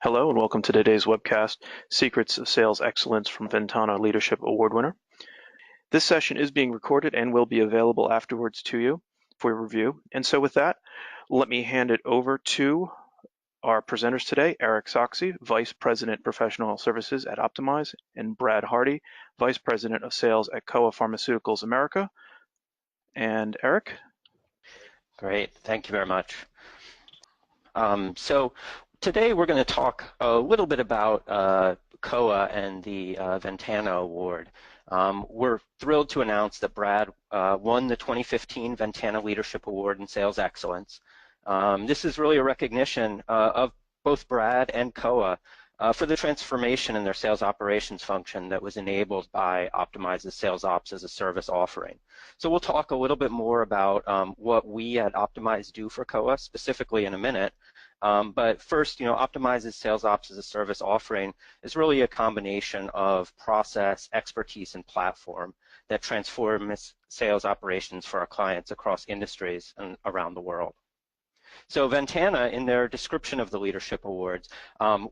Hello and welcome to today's webcast, Secrets of Sales Excellence from Ventana Leadership Award winner. This session is being recorded and will be available afterwards to you for your review. And so with that, let me hand it over to our presenters today, Eric Soxy, Vice President Professional Services at Optimize, and Brad Hardy, Vice President of Sales at Kowa Pharmaceuticals America. And Eric? Great, thank you very much. So today we're going to talk a little bit about Kowa and the Ventana Award. We're thrilled to announce that Brad won the 2015 Ventana Leadership Award in Sales Excellence. This is really a recognition of both Brad and Kowa for the transformation in their sales operations function that was enabled by Optimize's Sales Ops as a Service offering. So we'll talk a little bit more about what we at Optimize do for Kowa specifically in a minute. But first, Optimize's Sales Ops as a Service offering is really a combination of process, expertise, and platform that transforms sales operations for our clients across industries and around the world. So Ventana, in their description of the Leadership Awards,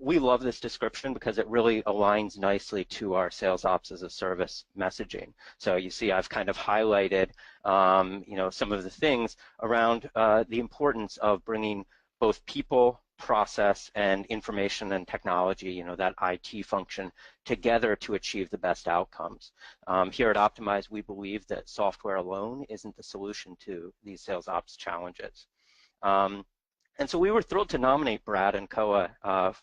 we love this description because it really aligns nicely to our Sales Ops as a Service messaging. So you see I've kind of highlighted some of the things around the importance of bringing both people, process, and information and technology, that IT function, together to achieve the best outcomes. Here at Optimize, we believe that software alone isn't the solution to these sales ops challenges. And so we were thrilled to nominate Brad and Kowa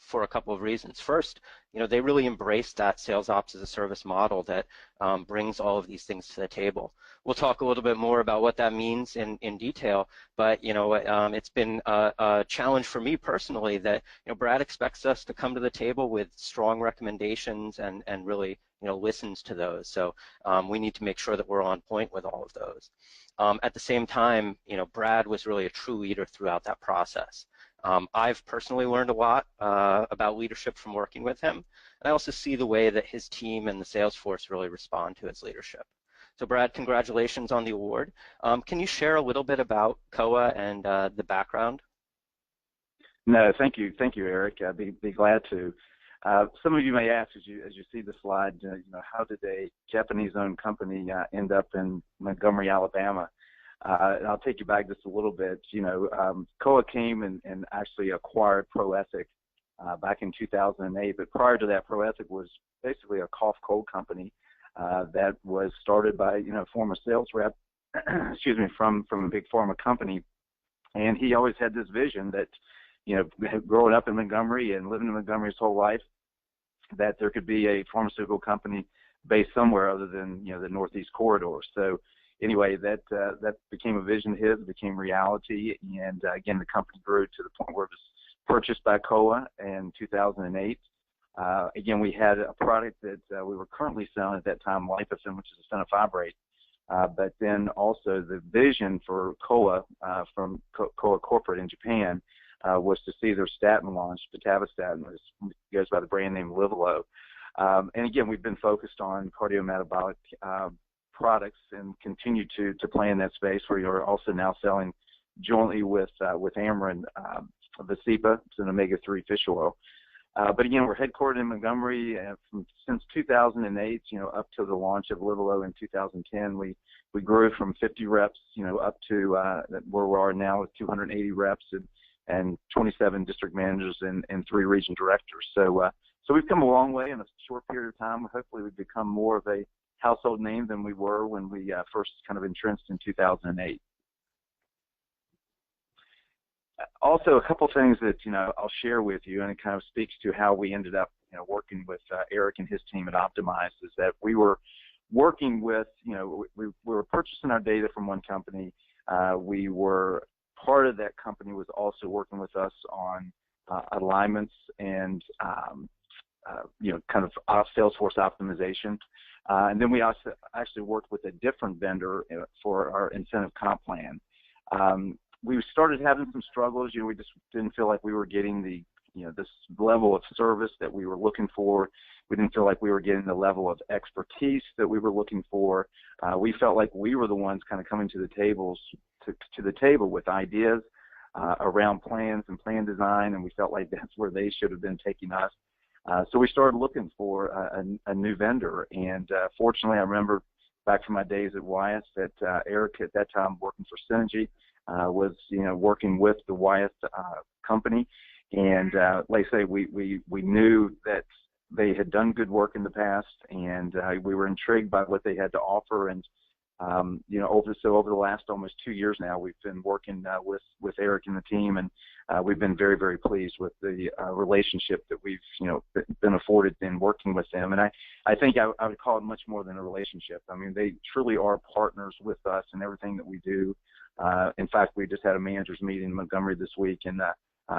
for a couple of reasons. First, they really embraced that sales ops as a service model that brings all of these things to the table. We'll talk a little bit more about what that means in detail, but it's been a challenge for me personally that Brad expects us to come to the table with strong recommendations and really listens to those. So we need to make sure that we're on point with all of those. At the same time, Brad was really a true leader throughout that process. I've personally learned a lot about leadership from working with him, and I also see the way that his team and the sales force really respond to his leadership. So Brad, congratulations on the award. Can you share a little bit about Kowa and the background? No, thank you, Eric. I'd be glad to. Some of you may ask as you see the slide, how did a Japanese-owned company end up in Montgomery, Alabama? And I'll take you back just a little bit. Kowa came and actually acquired ProEthic back in 2008. But prior to that, ProEthic was basically a cough cold company that was started by a former sales rep, excuse me, from a big pharma company, and he always had this vision that growing up in Montgomery and living in Montgomery his whole life, that there could be a pharmaceutical company based somewhere other than the Northeast corridor. So anyway, that became a vision of his, became reality, and again the company grew to the point where it was purchased by Kowa in 2008. Again, we had a product that we were currently selling at that time, Lipofen, which is a fenofibrate. But then also the vision for Kowa from Kowa Corporate in Japan was to see their statin launch, pitavastatin, which goes by the brand name Livalo. And again, we've been focused on cardiometabolic products and continue to play in that space. We are also now selling jointly with Amarin Vasipa. It's an omega-3 fish oil. But again, we're headquartered in Montgomery since 2008. Up to the launch of Livalo in 2010, we grew from 50 reps, up to where we are now with 280 reps and 27 district managers and 3 region directors. So we've come a long way in a short period of time. Hopefully, we've become more of a household name than we were when we first kind of entrenched in 2008. Also, a couple things that I'll share with you, and it kind of speaks to how we ended up working with Eric and his team at Optimize, is that we were working with we were purchasing our data from one company. We were part of that company was also working with us on alignments and kind of Salesforce optimization. And then we also actually worked with a different vendor for our incentive comp plan. We started having some struggles. We just didn't feel like we were getting the this level of service that we were looking for. We didn't feel like we were getting the level of expertise that we were looking for. We felt like we were the ones kind of coming to the table with ideas, around plans and plan design, and we felt like that's where they should have been taking us. So we started looking for a new vendor, and fortunately, I remember back from my days at Wyeth that Eric, at that time working for Synergy, was working with the Wyeth company, and like I say, we knew that they had done good work in the past, and we were intrigued by what they had to offer. And over the last almost 2 years now, we've been working with Eric and the team, and we've been very, very pleased with the relationship that we've been afforded in working with them. And I think I would call it much more than a relationship. I mean, they truly are partners with us in everything that we do. In fact, we just had a managers meeting in Montgomery this week, and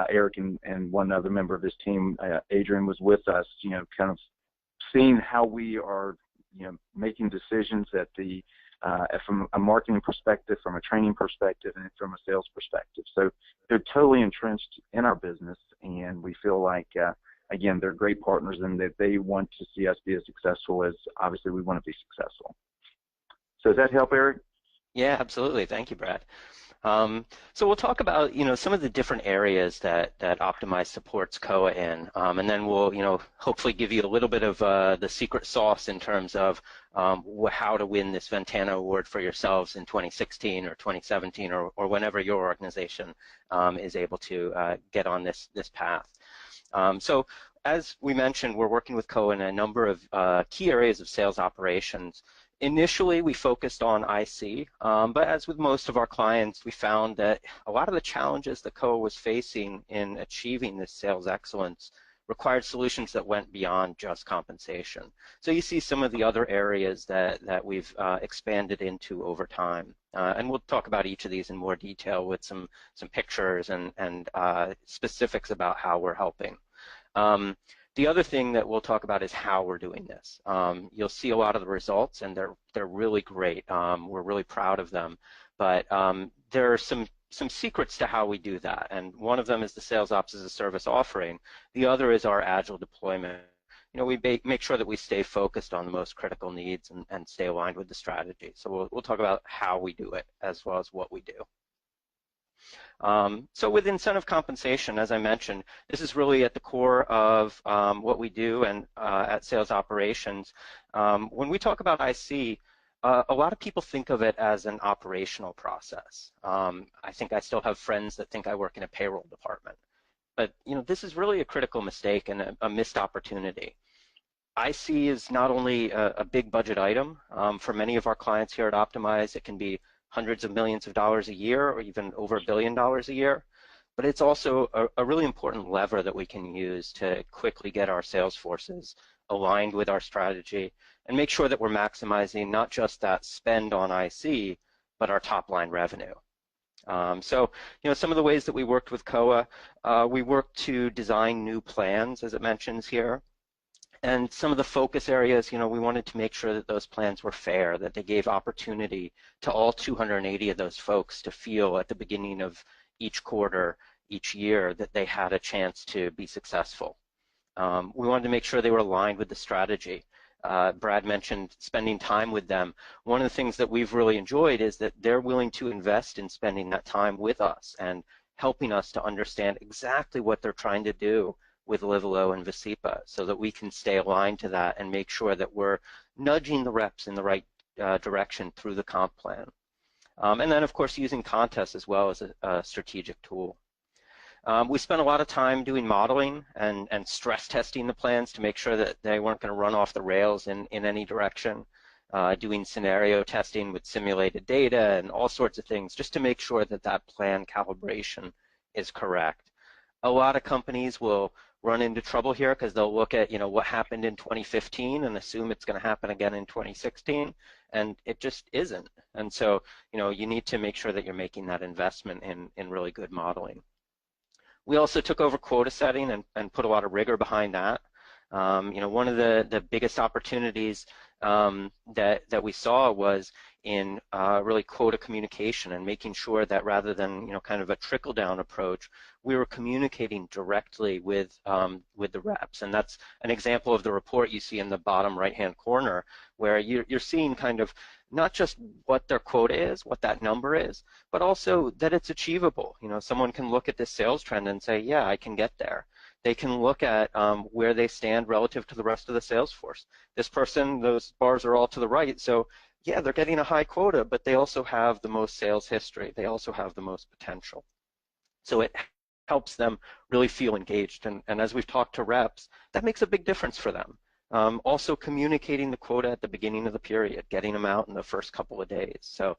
Eric and one other member of his team, Adrian, was with us, kind of seeing how we are, making decisions at the from a marketing perspective, from a training perspective, and from a sales perspective. So they're totally entrenched in our business, and we feel like, again, they're great partners, and that they want to see us be as successful as obviously we want to be successful. So does that help, Eric? Yeah, absolutely. Thank you, Brad. So we'll talk about, some of the different areas that Optimize supports COA in, and then we'll, hopefully give you a little bit of the secret sauce in terms of how to win this Ventana award for yourselves in 2016 or 2017 or whenever your organization is able to get on this path. So as we mentioned, we're working with COA in a number of key areas of sales operations. Initially, we focused on IC, but as with most of our clients, we found that a lot of the challenges that COA was facing in achieving this sales excellence required solutions that went beyond just compensation. So you see some of the other areas that we've expanded into over time. And we'll talk about each of these in more detail with some pictures and specifics about how we're helping. The other thing that we'll talk about is how we're doing this. You'll see a lot of the results, and they're really great. We're really proud of them, but there are some secrets to how we do that, and one of them is the Sales Ops as a Service offering. The other is our agile deployment. We make sure that we stay focused on the most critical needs and stay aligned with the strategy. So we'll talk about how we do it as well as what we do. So with incentive compensation, as I mentioned, this is really at the core of what we do and at sales operations. When we talk about IC, a lot of people think of it as an operational process. I think I still have friends that think I work in a payroll department. But this is really a critical mistake and a missed opportunity. IC is not only a big budget item. For many of our clients here at Optimize, it can be hundreds of millions of dollars a year or even over $1 billion a year. But it's also a really important lever that we can use to quickly get our sales forces aligned with our strategy and make sure that we're maximizing not just that spend on IC, but our top line revenue. So, some of the ways that we worked with COA, we worked to design new plans, as it mentions here. And some of the focus areas, we wanted to make sure that those plans were fair, that they gave opportunity to all 280 of those folks to feel at the beginning of each quarter, each year, that they had a chance to be successful. We wanted to make sure they were aligned with the strategy. Brad mentioned spending time with them. One of the things that we've really enjoyed is that they're willing to invest in spending that time with us and helping us to understand exactly what they're trying to do with Livelo and Visipa, so that we can stay aligned to that and make sure that we're nudging the reps in the right direction through the comp plan. And then, of course, using contests as well as a strategic tool. We spent a lot of time doing modeling and stress testing the plans to make sure that they weren't going to run off the rails in any direction, doing scenario testing with simulated data and all sorts of things just to make sure that that plan calibration is correct. A lot of companies will run into trouble here because they'll look at what happened in 2015 and assume it's going to happen again in 2016, and it just isn't. And so you need to make sure that you're making that investment in really good modeling. We also took over quota setting and put a lot of rigor behind that. One of the biggest opportunities that we saw was in really quota communication and making sure that rather than kind of a trickle down approach, we were communicating directly with the reps. And that's an example of the report you see in the bottom right hand corner, where you're seeing kind of not just what their quota is, what that number is, but also that it's achievable. Someone can look at this sales trend and say, yeah, I can get there. They can look at where they stand relative to the rest of the sales force. This person, those bars are all to the right, so yeah, they're getting a high quota, but they also have the most sales history. They also have the most potential. So it helps them really feel engaged. And as we've talked to reps, that makes a big difference for them. Also communicating the quota at the beginning of the period, getting them out in the first couple of days. So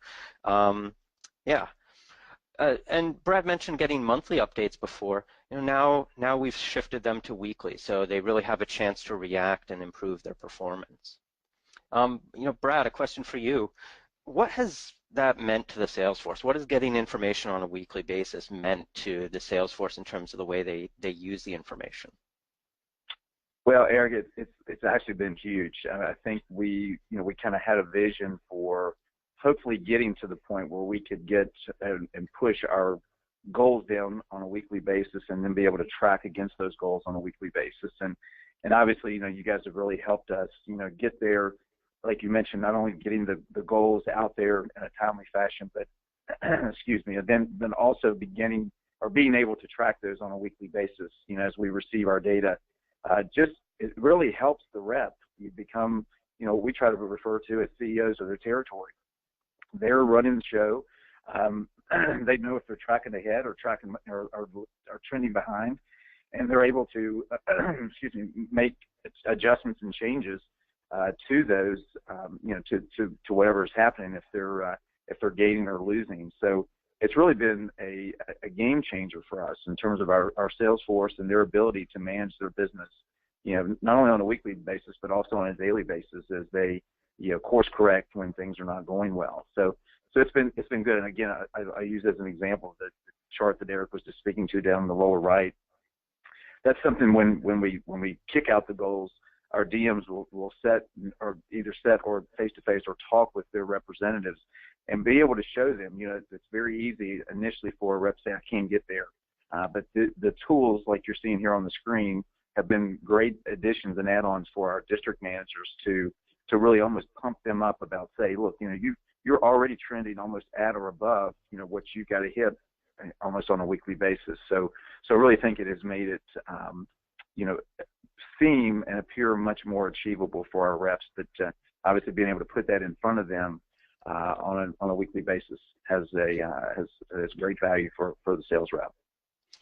yeah. And Brad mentioned getting monthly updates before. Now we've shifted them to weekly, so they really have a chance to react and improve their performance. Brad, a question for you. What has that meant to the sales force? What has getting information on a weekly basis meant to the sales force in terms of the way they use the information? Well, Eric, it's actually been huge. I think we kind of had a vision for hopefully getting to the point where we could get and push our goals down on a weekly basis and then be able to track against those goals on a weekly basis. And obviously, you guys have really helped us, get there, like you mentioned, not only getting the goals out there in a timely fashion, but excuse me, and then also being able to track those on a weekly basis, as we receive our data. It really helps the rep. You become, we try to refer to as CEOs of their territory. They're running the show. They know if they're tracking ahead or tracking or trending behind, and they're able to, make adjustments and changes to those, to whatever is happening if they're gaining or losing. So it's really been a game changer for us in terms of our sales force and their ability to manage their business, not only on a weekly basis but also on a daily basis as they course correct when things are not going well. So it's been good. And again, I use as an example the chart that Eric was just speaking to down in the lower right. That's something when we kick out the goals, our DMs will set or face-to-face or talk with their representatives and be able to show them, it's very easy initially for a rep to say, I can't get there. But the tools like you're seeing here on the screen have been great additions and add-ons for our district managers to really almost pump them up about, say, look, you're already trending almost at or above, what you got to hit almost on a weekly basis. So I really think it has made it, seem and appear much more achievable for our reps. That obviously being able to put that in front of them on a weekly basis has great value for the sales rep.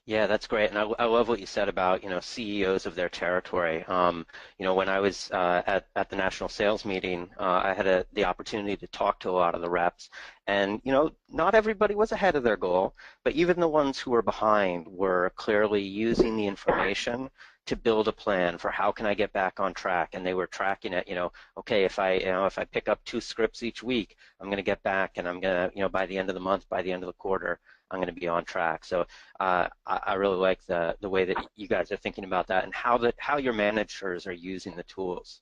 Yeah, that's great, and I love what you said about CEOs of their territory. When I was at the national sales meeting, I had the opportunity to talk to a lot of the reps, and not everybody was ahead of their goal, but even the ones who were behind were clearly using the information to build a plan for how can I get back on track, and they were tracking it. Okay, if I pick up 2 scripts each week, I'm going to get back, and I'm going to by the end of the month, by the end of the quarter, I'm going to be on track. So I really like the way that you guys are thinking about that and how your managers are using the tools.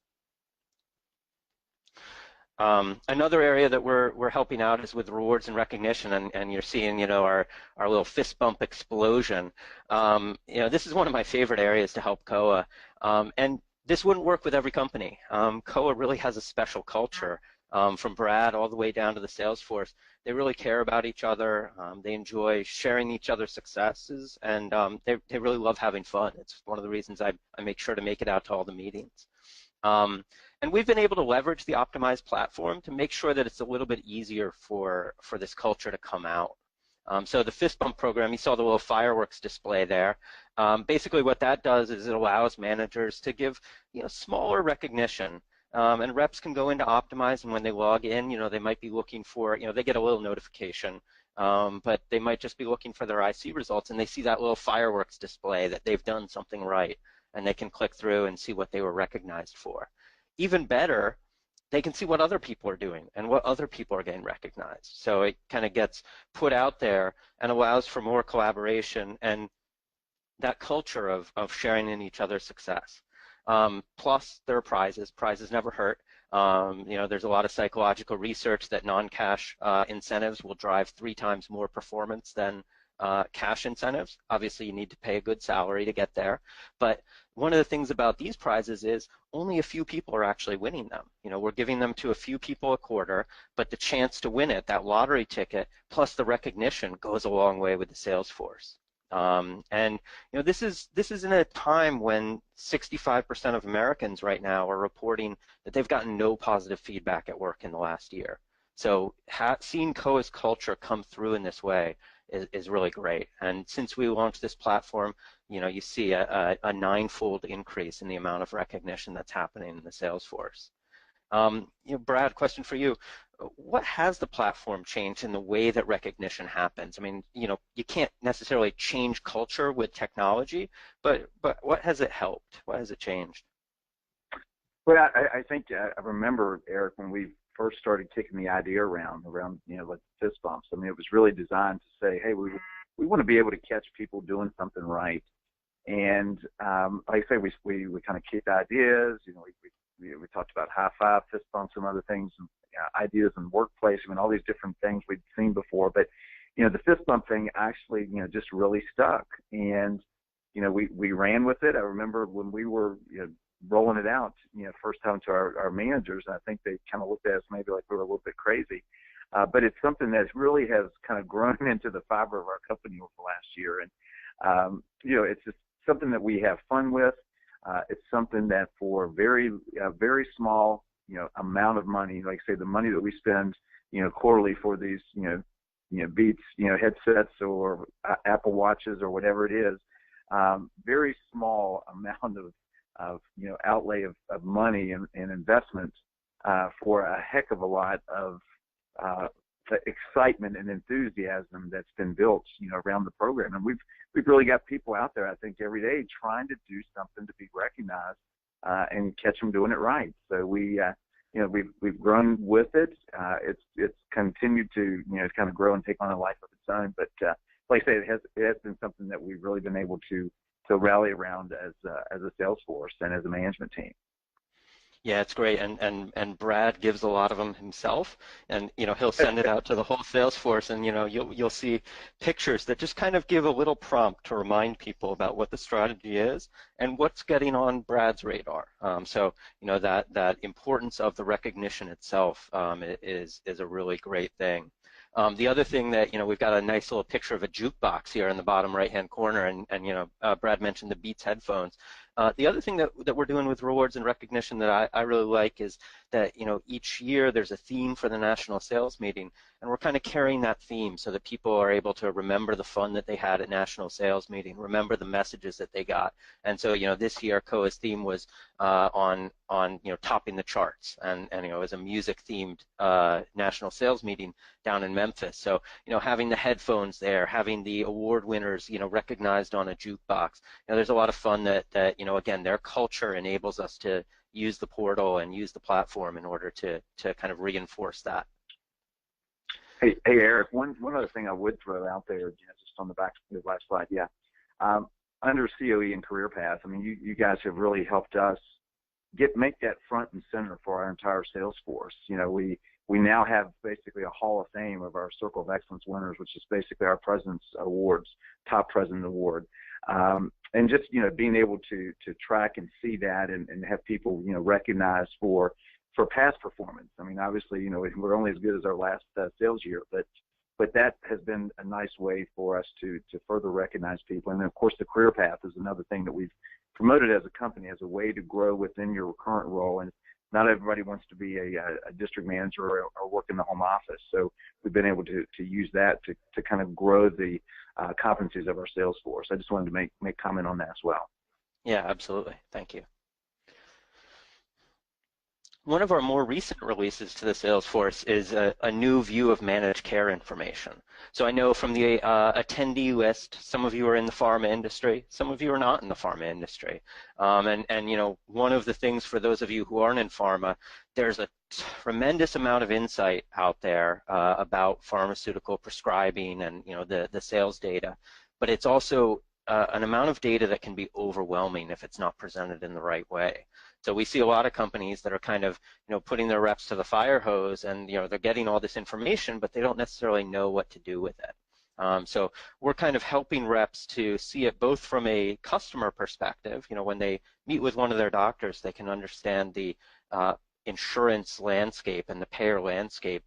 Another area that we're helping out is with rewards and recognition, and you're seeing our little fist bump explosion. This is one of my favorite areas to help COA, and this wouldn't work with every company. COA really has a special culture. From Brad all the way down to the sales force, they really care about each other. They enjoy sharing each other's successes, and they really love having fun. It's one of the reasons I make sure to make it out to all the meetings. And we've been able to leverage the optimized platform to make sure that it's a little bit easier for this culture to come out. So the fist bump program, you saw the little fireworks display there. Basically what that does is it allows managers to give smaller recognition. And reps can go into Optimize, and when they log in, they might be looking for, they get a little notification, but they might just be looking for their IC results, and they see that little fireworks display that they've done something right, and they can click through and see what they were recognized for. Even better, they can see what other people are doing and what other people are getting recognized. So it kind of gets put out there and allows for more collaboration and that culture of sharing in each other's success. Plus, there are prizes. Prizes never hurt. There's a lot of psychological research that non-cash incentives will drive 3 times more performance than cash incentives. Obviously, you need to pay a good salary to get there. But one of the things about these prizes is only a few people are actually winning them. We're giving them to a few people a quarter, but the chance to win it, that lottery ticket, plus the recognition goes a long way with the sales force. This is in a time when 65% of Americans right now are reporting that they've gotten no positive feedback at work in the last year. So seeing COA's culture come through in this way is really great. And since we launched this platform, you see a 9-fold increase in the amount of recognition that's happening in the sales force. Brad, question for you. What has the platform changed in the way that recognition happens? I mean, you can't necessarily change culture with technology, but what has it helped? What has it changed? Well, I think I remember, Eric, when we first started kicking the idea around like fist bumps. I mean, it was really designed to say, hey, we want to be able to catch people doing something right. And like I say, we kind of kicked ideas. We talked about high five, fist bumps, and other things, and ideas in the workplace. I mean, all these different things we'd seen before. But the fist bump thing actually, just really stuck. And we ran with it. I remember when we were rolling it out, first time to our managers, and I think they kind of looked at us maybe like we were a little bit crazy. But it's something that really has kind of grown into the fiber of our company over the last year. And it's just something that we have fun with. It's something that for very small amount of money, like say the money that we spend quarterly for these Beats headsets or Apple Watches or whatever it is, very small amount of outlay of money and investment for a heck of a lot of the excitement and enthusiasm that's been built around the program. And we've really got people out there, I think, every day trying to do something to be recognized and catch them doing it right. So we've grown with it. It's continued to kind of grow and take on a life of its own. But like I say, it has been something that we've really been able to rally around as a sales force and as a management team. Yeah, it's great, and Brad gives a lot of them himself, and he'll send it out to the whole sales force, and you'll see pictures that just kind of give a little prompt to remind people about what the strategy is and what's getting on Brad's radar. So that importance of the recognition itself is a really great thing. The other thing that, we've got a nice little picture of a jukebox here in the bottom right-hand corner, and Brad mentioned the Beats headphones. The other thing that we're doing with rewards and recognition that I really like is that, each year there's a theme for the national sales meeting, and we're kind of carrying that theme so that people are able to remember the fun that they had at national sales meeting, remember the messages that they got. And so, this year COA's theme was on topping the charts, and it was a music-themed national sales meeting down in Memphis. So, having the headphones there, having the award winners, recognized on a jukebox, there's a lot of fun that again, their culture enables us to use the portal and use the platform in order to kind of reinforce that. Hey Eric, one other thing I would throw out there, just on the back of the last slide, under COE and Career Path, I mean, you guys have really helped us make that front and center for our entire sales force. We now have basically a Hall of Fame of our Circle of Excellence winners, which is basically our President's Awards, Top President Award. And just, being able to track and see that and have people, recognized for past performance. I mean, obviously, we're only as good as our last sales year, but that has been a nice way for us to further recognize people. And then, of course, the Career Path is another thing that we've promoted as a company as a way to grow within your current role. And not everybody wants to be a district manager or work in the home office. So we've been able to use that to kind of grow the competencies of our sales force. I just wanted to make comment on that as well. Yeah, absolutely. Thank you. One of our more recent releases to the Salesforce is a new view of managed care information. So I know from the attendee list, some of you are in the pharma industry, some of you are not in the pharma industry. And one of the things for those of you who aren't in pharma, there's a tremendous amount of insight out there about pharmaceutical prescribing and the sales data. But it's also an amount of data that can be overwhelming if it's not presented in the right way. So we see a lot of companies that are kind of, putting their reps to the fire hose, and they're getting all this information, but they don't necessarily know what to do with it. So we're kind of helping reps to see it both from a customer perspective. When they meet with one of their doctors, they can understand the insurance landscape and the payer landscape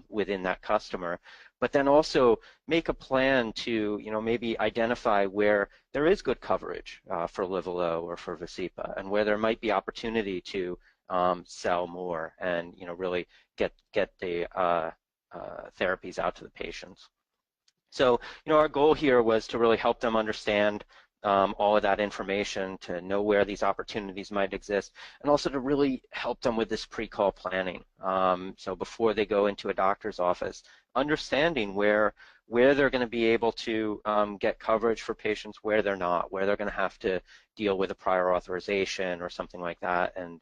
within that customer, but then also make a plan to maybe identify where there is good coverage for Livalo or for Vasipa, and where there might be opportunity to sell more and really get the therapies out to the patients. So our goal here was to really help them understand all of that information, to know where these opportunities might exist, and also to really help them with this pre-call planning. So before they go into a doctor's office, understanding where they're going to be able to get coverage for patients, where they're not, where they're going to have to deal with a prior authorization or something like that, and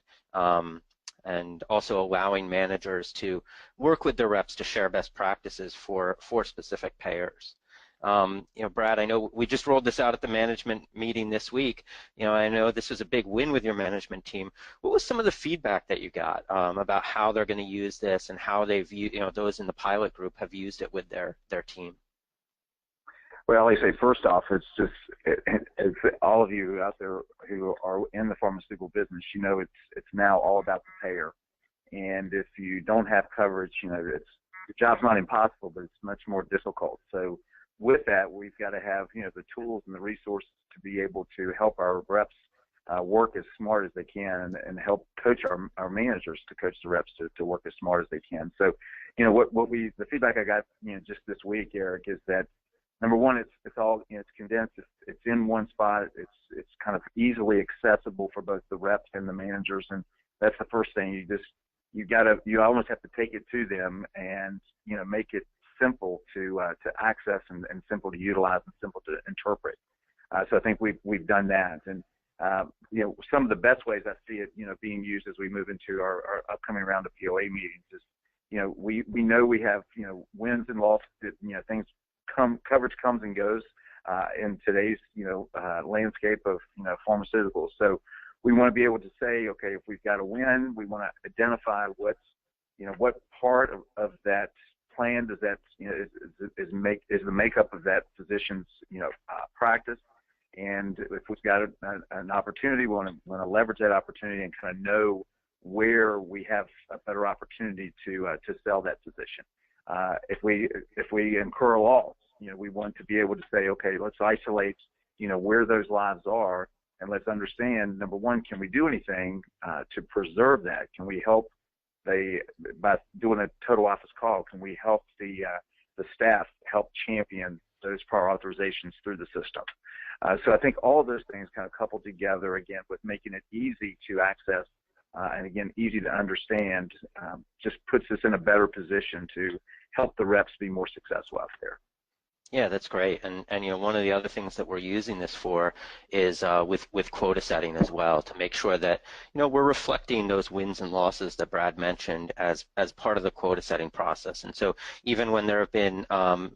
also allowing managers to work with their reps to share best practices for specific payers. Brad, I know we just rolled this out at the management meeting this week. I know this was a big win with your management team. What was some of the feedback that you got about how they're going to use this and how they view, those in the pilot group have used it with their team? Well, I say first off, it's just as all of you out there who are in the pharmaceutical business, it's now all about the payer. And if you don't have coverage, your job's not impossible, but it's much more difficult. So with that, we've got to have the tools and the resources to be able to help our reps work as smart as they can, and help coach our managers to coach the reps to work as smart as they can. So, the feedback I got just this week, Eric, is that number one, it's all it's condensed. It's in one spot. It's kind of easily accessible for both the reps and the managers, and that's the first thing. You almost have to take it to them and make it simple to access and simple to utilize and simple to interpret. So I think we've done that, and some of the best ways I see it being used as we move into our upcoming round of POA meetings is we know we have wins and losses. Things coverage comes and goes in today's landscape of pharmaceuticals. So we want to be able to say, okay, if we've got a win, we want to identify what part of that plan does that is the makeup of that physician's practice, and if we've got an opportunity, we want to leverage that opportunity and kind of know where we have a better opportunity to sell that physician. If we incur a loss, we want to be able to say, okay, let's isolate where those lives are, and let's understand, number one, can we do anything to preserve that? Can we help by doing a total office call, can we help the staff help champion those prior authorizations through the system? So I think all of those things kind of coupled together, again, with making it easy to access and, again, easy to understand, just puts us in a better position to help the reps be more successful out there. Yeah, that's great. And one of the other things that we're using this for is with quota setting as well, to make sure that we're reflecting those wins and losses that Brad mentioned as part of the quota setting process. And so even when there have been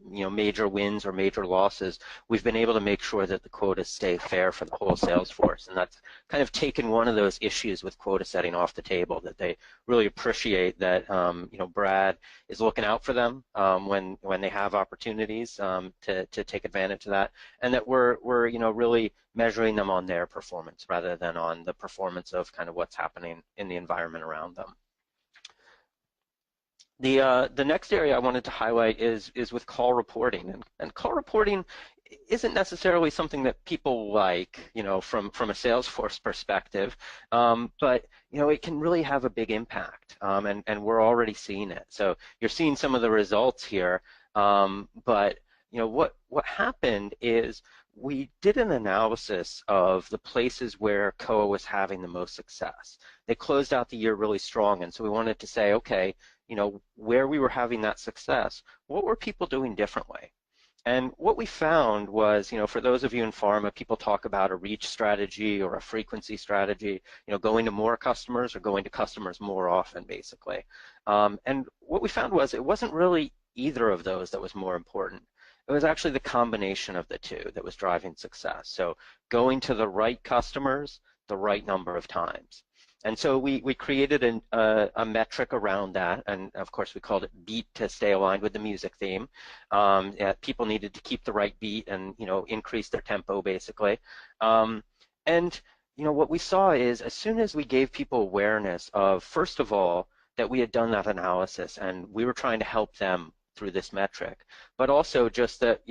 major wins or major losses, we've been able to make sure that the quotas stay fair for the whole sales force. And that's kind of taken one of those issues with quota setting off the table, that they really appreciate that Brad is looking out for them when they have opportunities to take advantage of that, and that we're really measuring them on their performance rather than on the performance of kind of what's happening in the environment around them. The next area I wanted to highlight is with call reporting, and call reporting isn't necessarily something that people like, from a Salesforce perspective, but it can really have a big impact, and we're already seeing it. So you're seeing some of the results here, but what happened is we did an analysis of the places where COA was having the most success. They closed out the year really strong, and so we wanted to say, okay, where we were having that success, what were people doing differently? And what we found was, for those of you in pharma, people talk about a reach strategy or a frequency strategy, going to more customers or going to customers more often, basically. And what we found was it wasn't really either of those that was more important. It was actually the combination of the two that was driving success. So going to the right customers the right number of times. And so we created a metric around that, and of course we called it beat to stay aligned with the music theme. People needed to keep the right beat and increase their tempo basically. And what we saw is as soon as we gave people awareness of, first of all, that we had done that analysis and we were trying to help them through this metric, but also just that,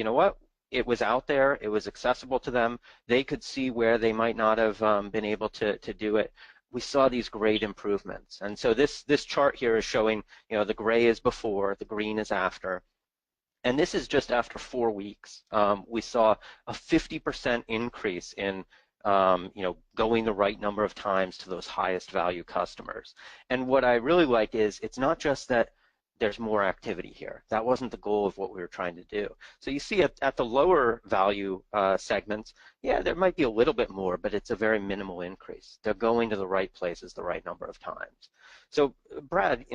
it was out there, it was accessible to them, they could see where they might not have been able to do it. We saw these great improvements. And so this chart here is showing, the gray is before, the green is after. And this is just after 4 weeks. We saw a 50% increase in going the right number of times to those highest value customers. And what I really like is it's not just that there's more activity here. That wasn't the goal of what we were trying to do. So you see at the lower value segments, yeah, there might be a little bit more, but it's a very minimal increase. They're going to the right places the right number of times. So Brad,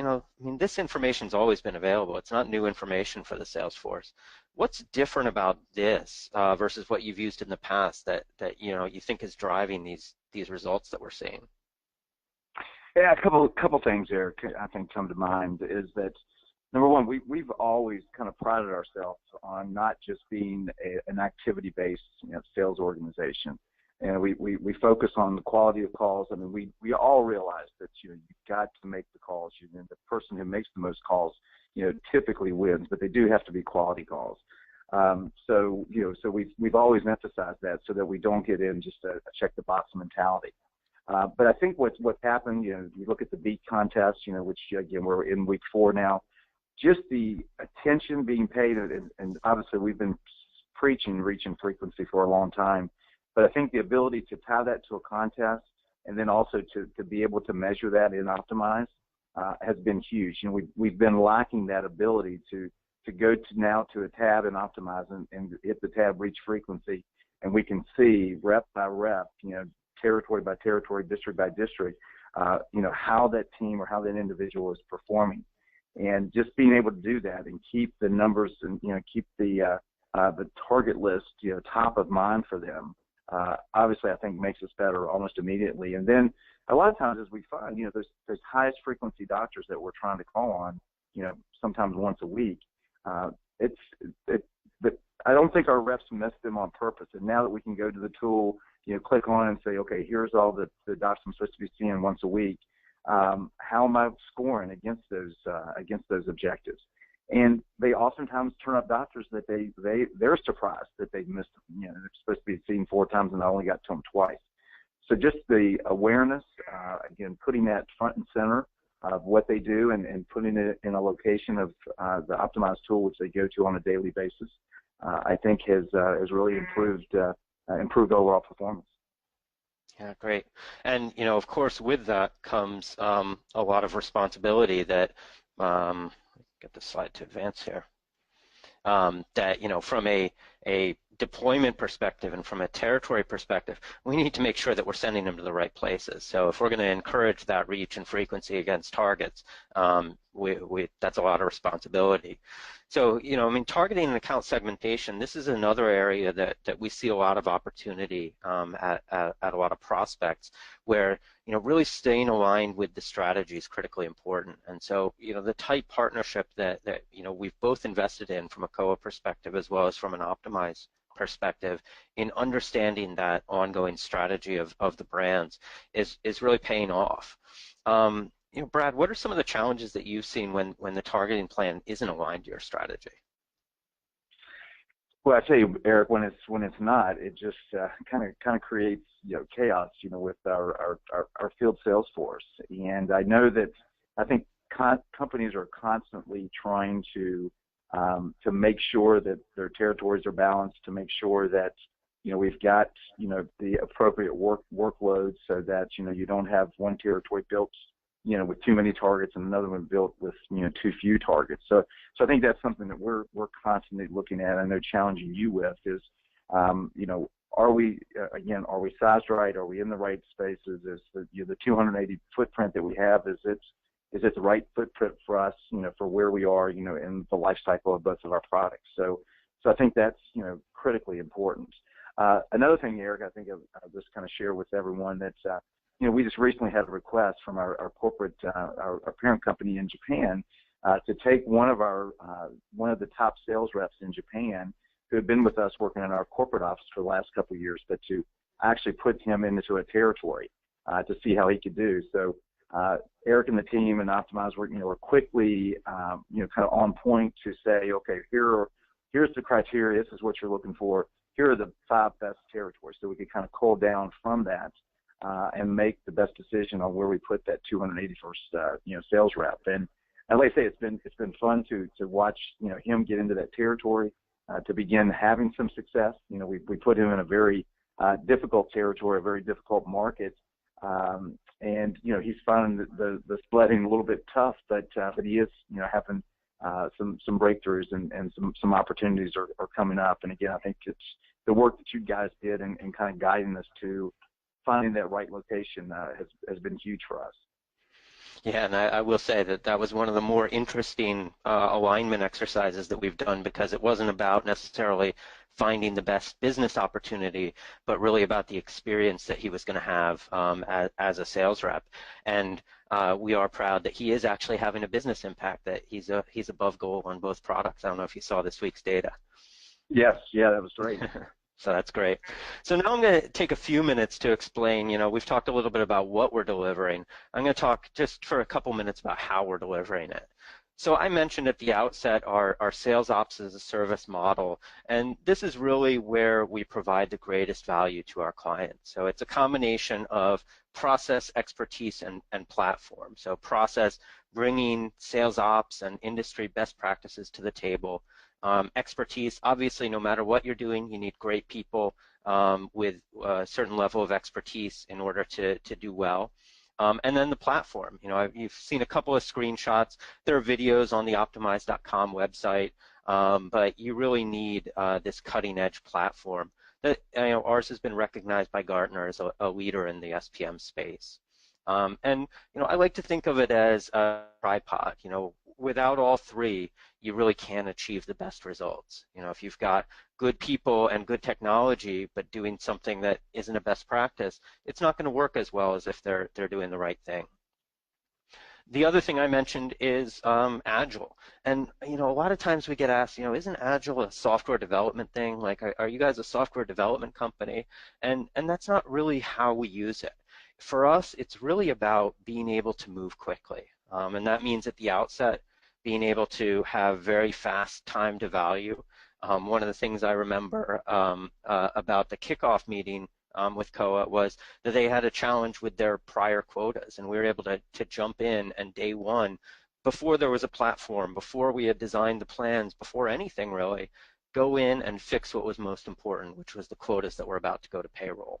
this information's always been available. It's not new information for the sales force. What's different about this versus what you've used in the past that you think is driving these results that we're seeing? Yeah, a couple things there I think come to mind is that, number one, we've always kind of prided ourselves on not just being an activity-based sales organization. And we focus on the quality of calls. I mean, we all realize that you've got to make the calls. The person who makes the most calls, typically wins, but they do have to be quality calls. So we've always emphasized that so that we don't get in just a check the box mentality. But I think what's happened, you look at the beat contest, which again we're in week 4 now. Just the attention being paid, and obviously we've been preaching reach and frequency for a long time. But I think the ability to tie that to a contest and then also to be able to measure that in Optimize has been huge. We've been lacking that ability to go to a tab in Optimize and hit the tab reach frequency, and we can see rep by rep, territory by territory, district by district, how that team or how that individual is performing, and just being able to do that and keep the numbers and keep the target list top of mind for them. Obviously, I think makes us better almost immediately. And then a lot of times, as we find, there's highest frequency doctors that we're trying to call on, sometimes once a week. But I don't think our reps miss them on purpose. And now that we can go to the tool, click on and say, okay, here's all the docs I'm supposed to be seeing once a week. How am I scoring against those objectives? And they oftentimes turn up doctors that they're surprised that they missed. They're supposed to be seen 4 times and I only got to them twice. So just the awareness, again, putting that front and center of what they do and putting it in a location of the Optimize tool, which they go to on a daily basis, I think has really improved overall performance. Yeah, great. And of course, with that comes a lot of responsibility that get the slide to advance here. That from a deployment perspective and from a territory perspective, we need to make sure that we're sending them to the right places. So if we're going to encourage that reach and frequency against targets, that's a lot of responsibility. So targeting and account segmentation, this is another area that we see a lot of opportunity at a lot of prospects, where really staying aligned with the strategy is critically important. And so the tight partnership that we've both invested in from a COA perspective as well as from an Optimize perspective in understanding that ongoing strategy of the brands is really paying off. Brad, what are some of the challenges that you've seen when the targeting plan isn't aligned to your strategy? Well, I tell you, Eric, when it's not, it just kind of creates chaos, with our field sales force. And I know that I think companies are constantly trying to make sure that their territories are balanced, to make sure that we've got the appropriate workload so that you don't have one territory built with too many targets and another one built with too few targets. So I think that's something that we're constantly looking at. I know challenging you with is are we sized right? Are we in the right spaces? Is the 280 footprint that we have, is it the right footprint for us, for where we are, in the life cycle of both of our products? So So I think that's, critically important. Another thing, Eric, I think I'll just kind of share with everyone that, we just recently had a request from our corporate, our parent company in Japan, to take one of the top sales reps in Japan who had been with us working in our corporate office for the last couple of years, but to actually put him into a territory to see how he could do. So Eric and the team and Optimize were quickly, kind of on point to say, okay, here's the criteria. This is what you're looking for. Here are the 5 best territories. So we could kind of cull down from that and make the best decision on where we put that 281st, sales rep. And like I say, it's been fun to watch, him get into that territory, to begin having some success. We put him in a very difficult territory, a very difficult market, and he's finding the sledding a little bit tough, but he is having some breakthroughs and some opportunities are coming up. And again, I think it's the work that you guys did and kind of guiding us to finding that right location has been huge for us. Yeah, and I will say that was one of the more interesting alignment exercises that we've done, because it wasn't about necessarily finding the best business opportunity, but really about the experience that he was going to have as a sales rep. And we are proud that he is actually having a business impact, that he's above goal on both products. I don't know if you saw this week's data. Yes, yeah, that was great. So that's great. So now I'm going to take a few minutes to explain, we've talked a little bit about what we're delivering. I'm going to talk just for a couple minutes about how we're delivering it. So I mentioned at the outset our sales ops as a service model, and this is really where we provide the greatest value to our clients. So it's a combination of process, expertise, and platform. So process, bringing sales ops and industry best practices to the table. Expertise, obviously, no matter what you're doing, you need great people with a certain level of expertise in order to do well. And then the platform, you've seen a couple of screenshots. There are videos on the optimize.com website, but you really need this cutting-edge platform. That ours has been recognized by Gartner as a leader in the SPM space. And I like to think of it as a tripod. Without all three, you really can't achieve the best results. If you've got good people and good technology, but doing something that isn't a best practice, it's not going to work as well as if they're doing the right thing. The other thing I mentioned is Agile. And, a lot of times we get asked, isn't Agile a software development thing? Like, are you guys a software development company? And that's not really how we use it. For us, it's really about being able to move quickly. And that means at the outset, being able to have very fast time to value. One of the things I remember about the kickoff meeting with COA was that they had a challenge with their prior quotas, and we were able to jump in, and day one, before there was a platform, before we had designed the plans, before anything really, go in and fix what was most important, which was the quotas that were about to go to payroll.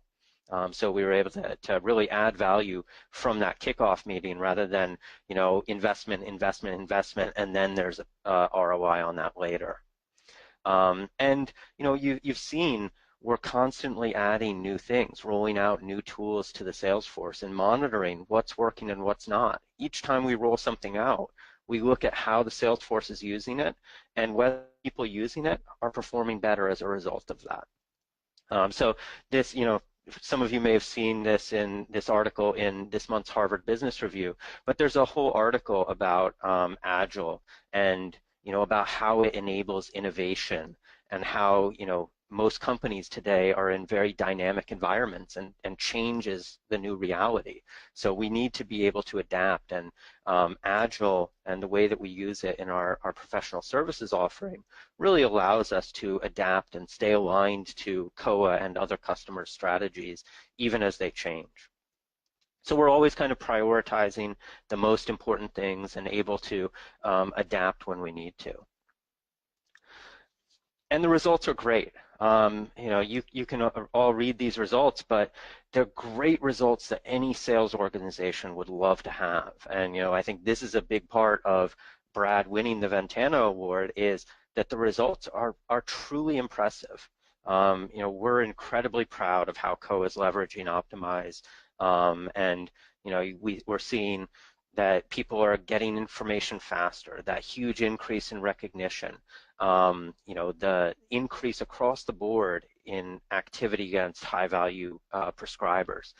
So we were able to really add value from that kickoff meeting rather than, investment, and then there's a ROI on that later. And, you've seen we're constantly adding new things, rolling out new tools to the sales force and monitoring what's working and what's not. Each time we roll something out, we look at how the sales force is using it and whether people using it are performing better as a result of that. So this, some of you may have seen this in this article in this month's Harvard Business Review, but there's a whole article about Agile and about how it enables innovation and how most companies today are in very dynamic environments, and change is the new reality. So we need to be able to adapt, and Agile and the way that we use it in our professional services offering really allows us to adapt and stay aligned to COA and other customer strategies even as they change. So we're always kind of prioritizing the most important things and able to adapt when we need to. And the results are great. You can all read these results, but they're great results that any sales organization would love to have. And I think this is a big part of Brad winning the Ventana Award, is that the results are truly impressive. We're incredibly proud of how COA is leveraging Optimize, and we're seeing that people are getting information faster, that huge increase in recognition. you know, the increase across the board in activity against high-value prescribers,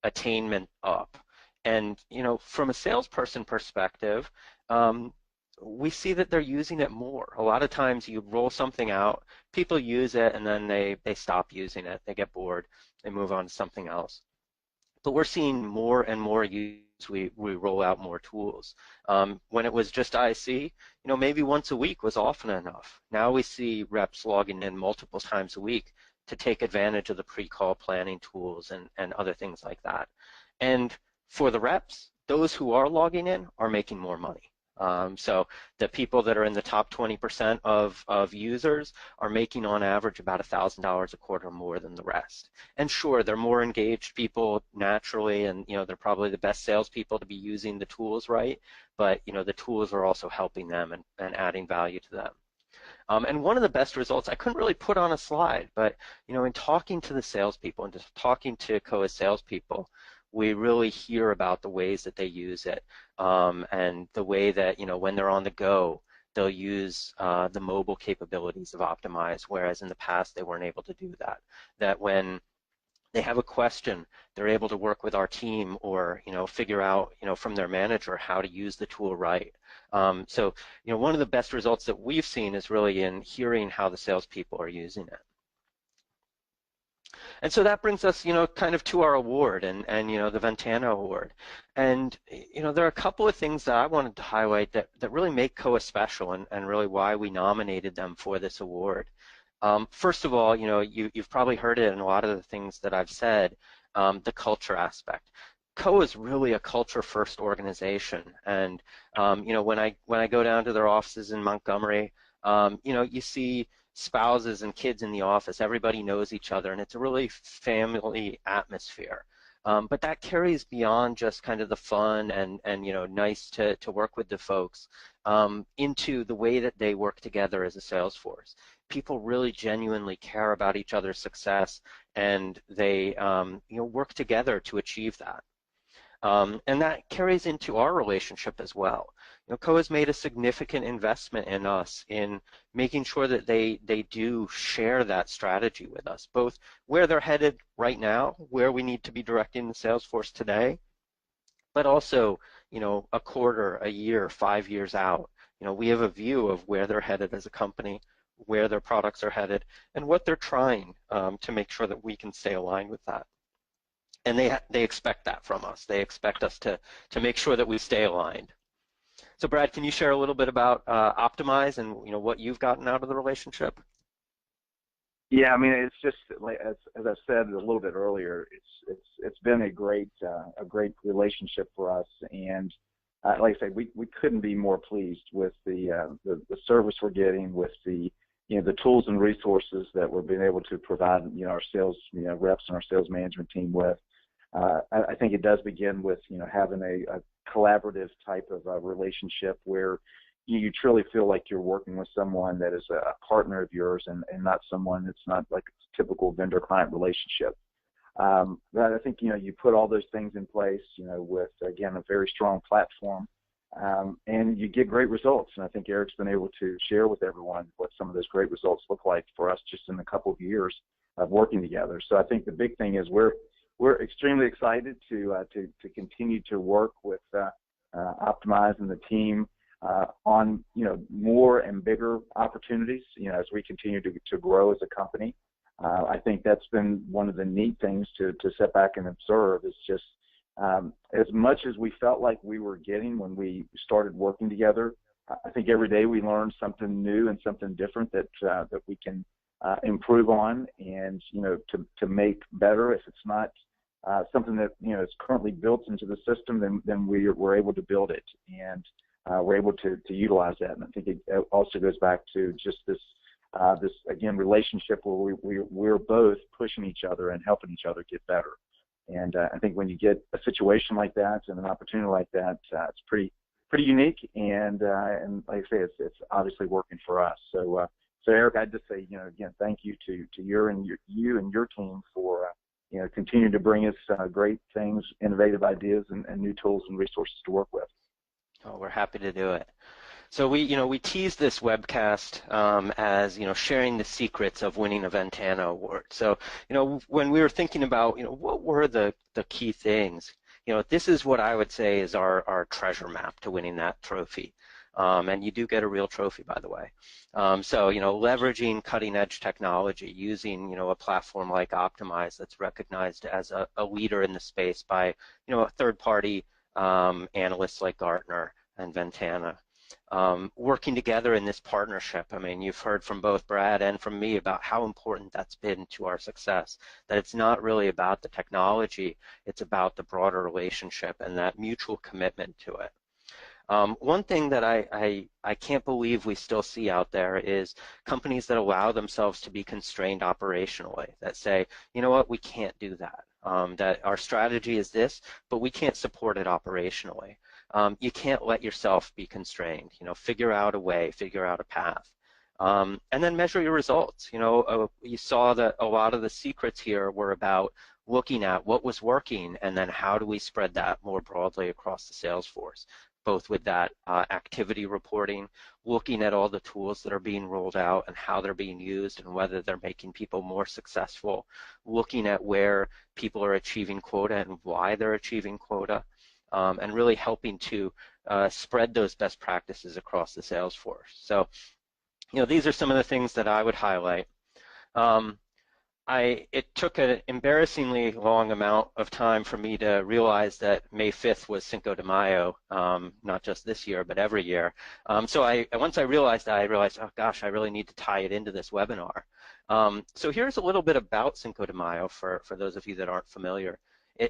attainment up. And, you know, from a salesperson perspective, we see that they're using it more. A lot of times you roll something out, people use it, and then they stop using it. They get bored, they move on to something else. But we're seeing more and more use. We roll out more tools. When it was just IC, you know, maybe once a week was often enough. Now we see reps logging in multiple times a week to take advantage of the pre-call planning tools and other things like that. And for the reps, those who are logging in are making more money. So the people that are in the top 20% of users are making on average about $1,000 a quarter more than the rest. And sure, they're more engaged people naturally, and you know, they're probably the best salespeople to be using the tools right, but you know, the tools are also helping them and adding value to them. And one of the best results I couldn't really put on a slide, but you know, in talking to the salespeople and just talking to Koa's salespeople, we really hear about the ways that they use it, and the way that, you know, when they're on the go, they'll use the mobile capabilities of Optimize, whereas in the past they weren't able to do that. That when they have a question, they're able to work with our team or, you know, figure out, you know, from their manager how to use the tool right. So, you know, one of the best results that we've seen is really in hearing how the salespeople are using it. And so that brings us, you know, kind of to our award and you know, the Ventana Award. And, you know, there are a couple of things that I wanted to highlight that really make Koa special and really why we nominated them for this award. First of all, you know, you've probably heard it in a lot of the things that I've said, the culture aspect. Koa is really a culture-first organization, and you know, when I go down to their offices in Montgomery, you know, you see spouses and kids in the office. Everybody knows each other, and it's a really family atmosphere. But that carries beyond just kind of the fun and you know, nice to work with the folks, into the way that they work together as a sales force. People really genuinely care about each other's success, and they you know, work together to achieve that. And that carries into our relationship as well. You know, Koa's made a significant investment in us in making sure that they do share that strategy with us, both where they're headed right now, where we need to be directing the sales force today, but also, you know, a quarter, a year, 5 years out. You know, we have a view of where they're headed as a company, where their products are headed, and what they're trying to make sure that we can stay aligned with that. And they expect that from us. They expect us to make sure that we stay aligned. So Brad, can you share a little bit about Optimize and, you know, what you've gotten out of the relationship? Yeah, I mean, it's just like as I said a little bit earlier, it's been a great relationship for us, and like I said, we couldn't be more pleased with the service we're getting, with the, you know, the tools and resources that we're being able to provide, you know, our sales, you know, reps and our sales management team with. I think it does begin with, you know, having a collaborative type of relationship where you truly feel like you're working with someone that is a partner of yours and not someone that's not like a typical vendor-client relationship. But I think, you know, you put all those things in place, you know, with, again, a very strong platform, and you get great results. And I think Eric's been able to share with everyone what some of those great results look like for us just in a couple of years of working together. So I think the big thing is we're extremely excited to continue to work with Optimize and the team on, you know, more and bigger opportunities, you know, as we continue to grow as a company. I think that's been one of the neat things to sit back and observe is just as much as we felt like we were getting when we started working together, I think every day we learn something new and something different that we can improve on and, you know, to make better. If it's not something that, you know, is currently built into the system, then we're able to build it, and we're able to utilize that. And I think it also goes back to just this again relationship where we're both pushing each other and helping each other get better. And I think when you get a situation like that and an opportunity like that, it's pretty unique. And like I say, it's obviously working for us. So Eric, I'd just say, you know, again, thank you to you and your team for you know, continuing to bring us great things, innovative ideas, and new tools and resources to work with. Oh, we're happy to do it. So we teased this webcast as, sharing the secrets of winning a Ventana award. So, when we were thinking about, what were the key things, this is what I would say is our treasure map to winning that trophy. And you do get a real trophy, by the way. So, leveraging cutting edge technology, using, a platform like Optimize that's recognized as a leader in the space by, a third-party analysts like Gartner and Ventana. Working together in this partnership. I mean, you've heard from both Brad and from me about how important that's been to our success, that it's not really about the technology, it's about the broader relationship and that mutual commitment to it. One thing that I can't believe we still see out there is companies that allow themselves to be constrained operationally, that say, you know what, we can't do that. That our strategy is this, but we can't support it operationally. You can't let yourself be constrained. Figure out a way, figure out a path. And then measure your results. You saw that a lot of the secrets here were about looking at what was working and then how do we spread that more broadly across the sales force, both with that activity reporting, looking at all the tools that are being rolled out and how they're being used and whether they're making people more successful, looking at where people are achieving quota and why they're achieving quota, and really helping to spread those best practices across the sales force. So, these are some of the things that I would highlight. It took an embarrassingly long amount of time for me to realize that May 5th was Cinco de Mayo, not just this year, but every year. So once I realized that, I realized, oh gosh, I really need to tie it into this webinar. So here's a little bit about Cinco de Mayo for those of you that aren't familiar.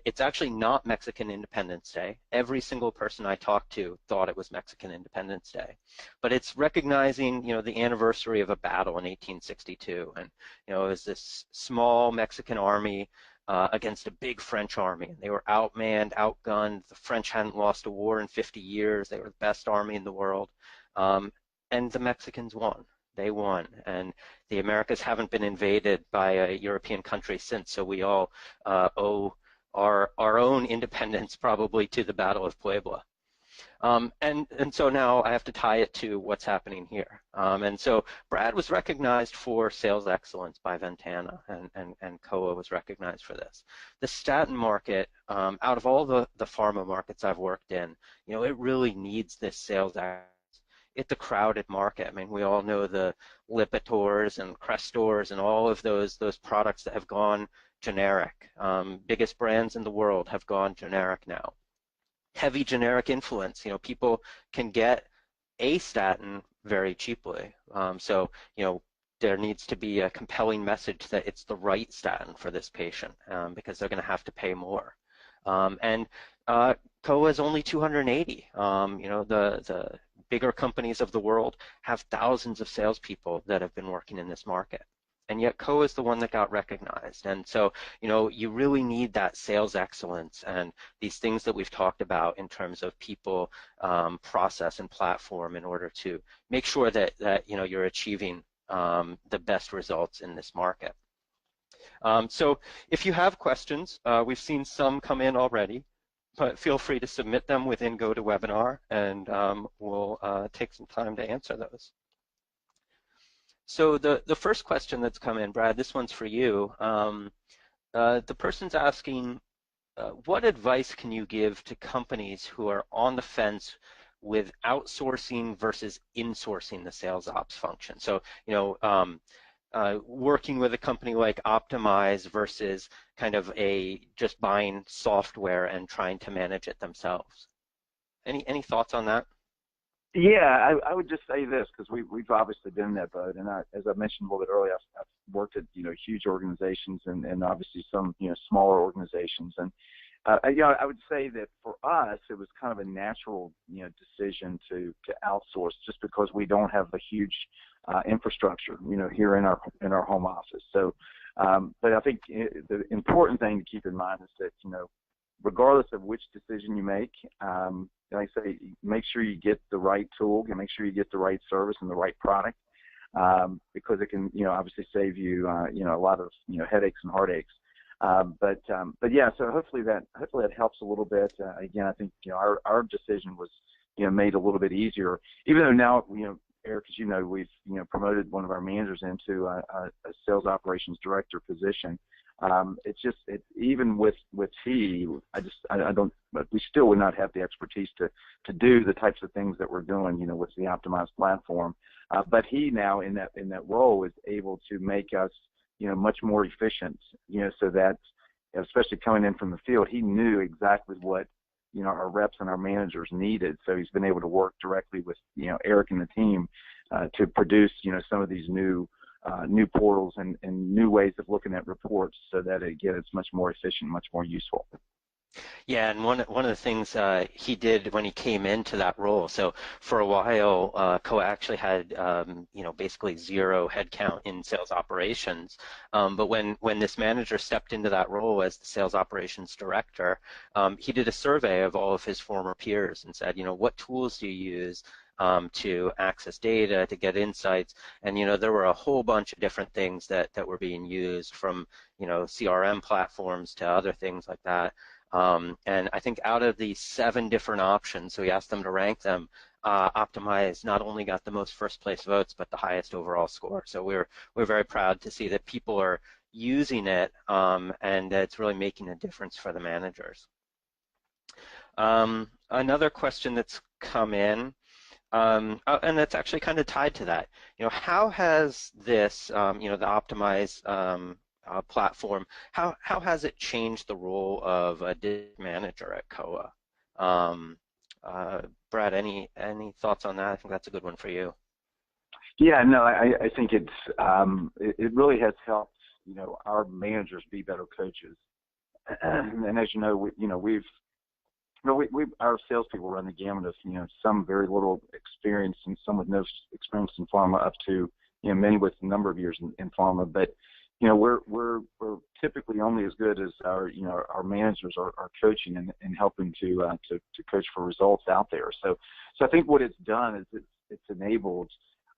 It's actually not Mexican Independence Day. Every single person I talked to thought it was Mexican Independence Day. But it's recognizing, the anniversary of a battle in 1862. And, it was this small Mexican army against a big French army. And they were outmanned, outgunned. The French hadn't lost a war in 50 years. They were the best army in the world. And the Mexicans won. They won. And the Americas haven't been invaded by a European country since. So we all owe our own independence probably to the Battle of Puebla. And so now I have to tie it to what's happening here. And so Brad was recognized for sales excellence by Ventana, and COA was recognized for this. The statin market, out of all the pharma markets I've worked in, it really needs this sales excellence. It's a crowded market. I mean, we all know the Lipitors and Crestors and all of those products that have gone generic. Biggest brands in the world have gone generic now. Heavy generic influence. People can get a statin very cheaply. So, there needs to be a compelling message that it's the right statin for this patient because they're going to have to pay more. And COA is only 280. The bigger companies of the world have thousands of salespeople that have been working in this market. And yet COA is the one that got recognized. And so, you really need that sales excellence and these things that we've talked about in terms of people, process, and platform in order to make sure that you're achieving the best results in this market. So if you have questions, we've seen some come in already, but feel free to submit them within GoToWebinar, and we'll take some time to answer those. So the first question that's come in, Brad, this one's for you. The person's asking, what advice can you give to companies who are on the fence with outsourcing versus insourcing the sales ops function? So, working with a company like Optimize versus kind of just buying software and trying to manage it themselves. Any thoughts on that? Yeah, I would just say this, because we've obviously been in that boat, and as I mentioned a little bit earlier, I've worked at huge organizations and obviously some smaller organizations, and I would say that for us it was kind of a natural decision to outsource, just because we don't have a huge infrastructure here in our home office. So, but I think the important thing to keep in mind is that regardless of which decision you make, like I say, make sure you get the right tool, and make sure you get the right service and the right product, because it can, obviously save you, a lot of, headaches and heartaches. But yeah, so hopefully that helps a little bit. Again, I think our decision was made a little bit easier, even though now Eric, as you know, we've promoted one of our managers into a sales operations director position. It's even with he, I don't, but we still would not have the expertise to do the types of things that we're doing, with the optimized platform. But he now in that role is able to make us, much more efficient, so that, especially coming in from the field, he knew exactly what, our reps and our managers needed. So he's been able to work directly with, Eric and the team to produce, some of these new portals and new ways of looking at reports, so that again it's much more efficient, much more useful. Yeah, and one of the things he did when he came into that role, so for a while, COA actually had basically zero headcount in sales operations. But when this manager stepped into that role as the sales operations director, he did a survey of all of his former peers and said, what tools do you use to access data, to get insights? And there were a whole bunch of different things that were being used, from CRM platforms to other things like that. And I think out of the 7 different options, so we asked them to rank them, Optimize not only got the most first place votes, but the highest overall score. So we're very proud to see that people are using it, and that it's really making a difference for the managers. Another question that's come in, and that's actually kind of tied to that. How has this, the Optimize platform, how has it changed the role of a district manager at COA? Brad, any thoughts on that? I think that's a good one for you. Yeah, no, I think it really has helped our managers be better coaches. And as you know, we've our salespeople run the gamut of some very little experience and some with no experience in pharma, up to many with a number of years in pharma. But we're typically only as good as our managers are coaching and helping to coach for results out there. So I think what it's done is it's enabled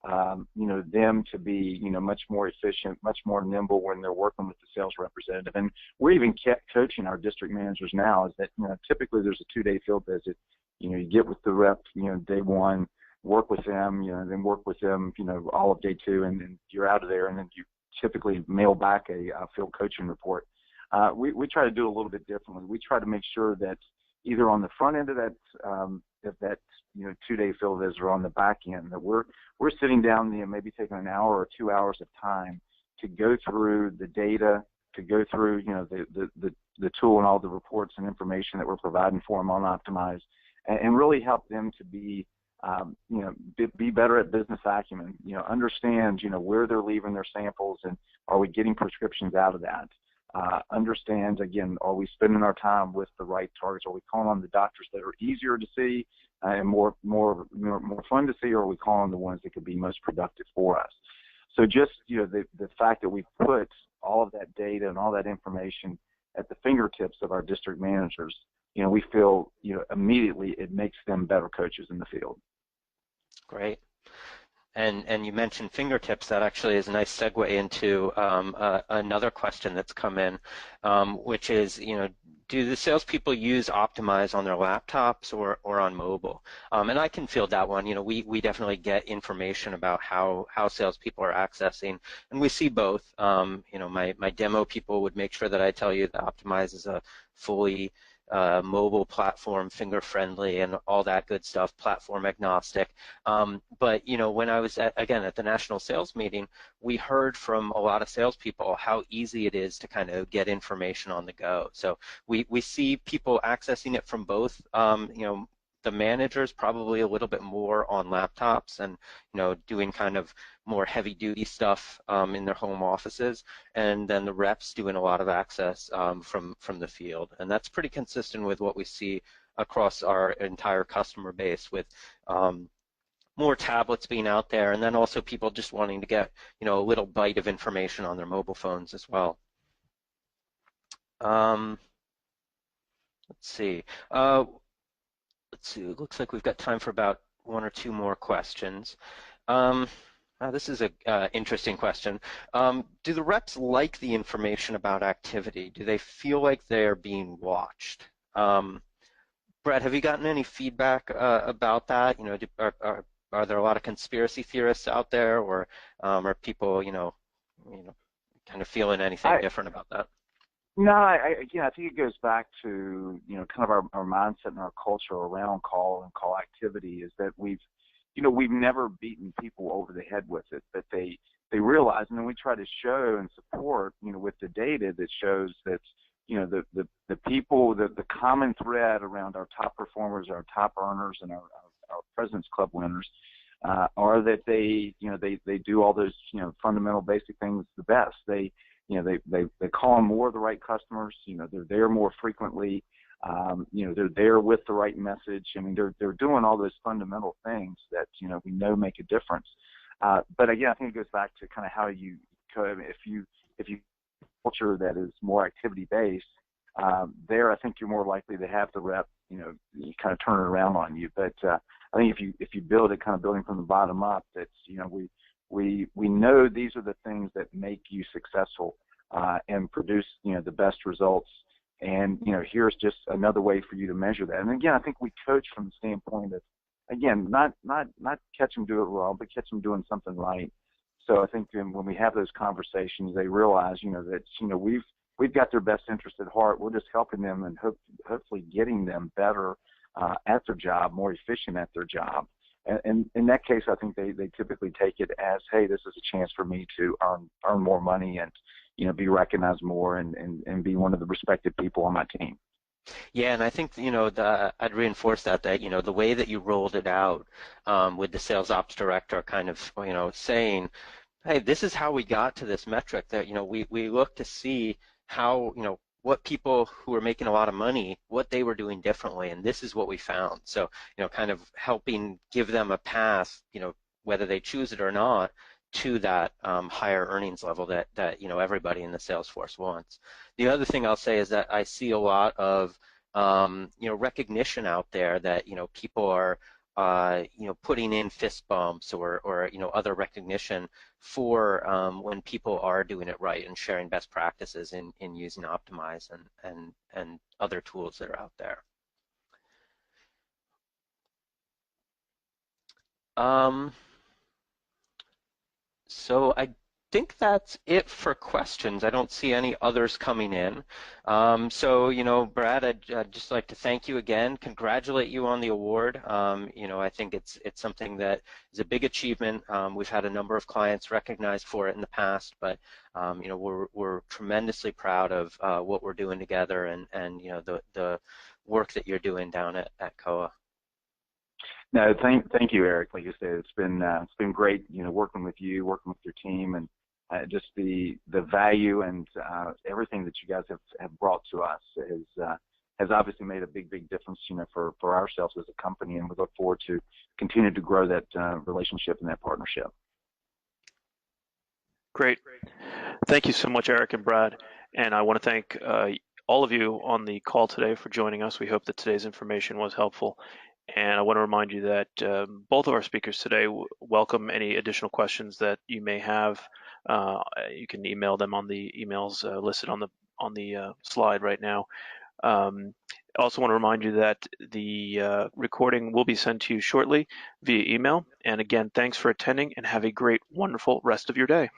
them to be much more efficient, much more nimble when they're working with the sales representative. And we're even coaching our district managers now, is that typically there's a 2-day field visit. You get with the rep day 1, work with them, then work with them all of day 2, and then you're out of there, and then you typically mail back a field coaching report. We try to do a little bit differently. We try to make sure that either on the front end of that 2-day field visit, or on the back end, that we're sitting down, maybe taking an hour or 2 hours of time to go through the data, to go through the tool and all the reports and information that we're providing for them on Optimize, and really help them to be better at business acumen, understand, where they're leaving their samples, and are we getting prescriptions out of that? Understand, again, are we spending our time with the right targets? Are we calling on the doctors that are easier to see and more fun to see, or are we calling on the ones that could be most productive for us? So just, the fact that we put all of that data and all that information at the fingertips of our district managers, we feel, immediately it makes them better coaches in the field. Great. And you mentioned fingertips. That actually is a nice segue into another question that's come in, which is, do the salespeople use Optimize on their laptops or on mobile? And I can field that one. We definitely get information about how salespeople are accessing, and we see both. My demo people would make sure that I tell you that Optimize is a fully mobile platform, finger-friendly, and all that good stuff, platform agnostic. But when I was at the national sales meeting, we heard from a lot of salespeople how easy it is to kind of get information on the go. So we see people accessing it from both. The managers probably a little bit more on laptops and doing kind of more heavy-duty stuff in their home offices, and then the reps doing a lot of access from the field. And that's pretty consistent with what we see across our entire customer base, with more tablets being out there, and then also people just wanting to get a little bite of information on their mobile phones as well. Let's see. It looks like we've got time for about 1 or 2 more questions. This is an interesting question. Do the reps like the information about activity? Do they feel like they're being watched? Brett, have you gotten any feedback about that? You know, are there a lot of conspiracy theorists out there, or are people, kind of feeling anything different about that? No, again, I think it goes back to, kind of our mindset and our culture around call and call activity is that we've never beaten people over the head with it, but they realize, and then we try to show and support, with the data that shows that, the people, the common thread around our top performers, our top earners, and our President's Club winners are that they do all those, fundamental basic things the best. They call on more of the right customers. They're there more frequently. They're there with the right message. I mean, they're doing all those fundamental things that we know make a difference. But again, I think it goes back to kind of how if you culture that is more activity based, there I think you're more likely to have the rep you kind of turn it around on you. But I think if you build it kind of building from the bottom up, that's we know these are the things that make you successful and produce the best results. And here's just another way for you to measure that. And again, I think we coach from the standpoint of, again, not catch them do it wrong, but catch them doing something right. So I think when we have those conversations, they realize that we've got their best interest at heart. We're just helping them and hopefully getting them better at their job, more efficient at their job. And in that case, I think they typically take it as, hey, this is a chance for me to earn more money and be recognized more and be one of the respected people on my team. Yeah, and I think I'd reinforce that the way that you rolled it out with the sales ops director kind of saying, hey, this is how we got to this metric that we look to see how what people who are making a lot of money, what they were doing differently, and this is what we found. So kind of helping give them a path, whether they choose it or not, to that higher earnings level that everybody in the sales force wants. The other thing I'll say is that I see a lot of recognition out there that people are putting in fist bumps or other recognition for when people are doing it right and sharing best practices in using Optimize and other tools that are out there. So I think that's it for questions. I don't see any others coming in. So, Brad, I'd just like to thank you again, congratulate you on the award. I think it's something that is a big achievement. We've had a number of clients recognized for it in the past, but we're tremendously proud of what we're doing together and the work that you're doing down at COA. No, thank you, Eric. Like you said, it's been great, working with you, working with your team, and just the value and everything that you guys have brought to us has obviously made a big difference, for ourselves as a company, and we look forward to continuing to grow that relationship and that partnership. Great. Thank you so much, Eric and Brad, and I want to thank all of you on the call today for joining us. We hope that today's information was helpful. And I want to remind you that both of our speakers today welcome any additional questions that you may have. You can email them on the emails listed on the slide right now. I also want to remind you that the recording will be sent to you shortly via email. And again, thanks for attending and have a great, wonderful rest of your day.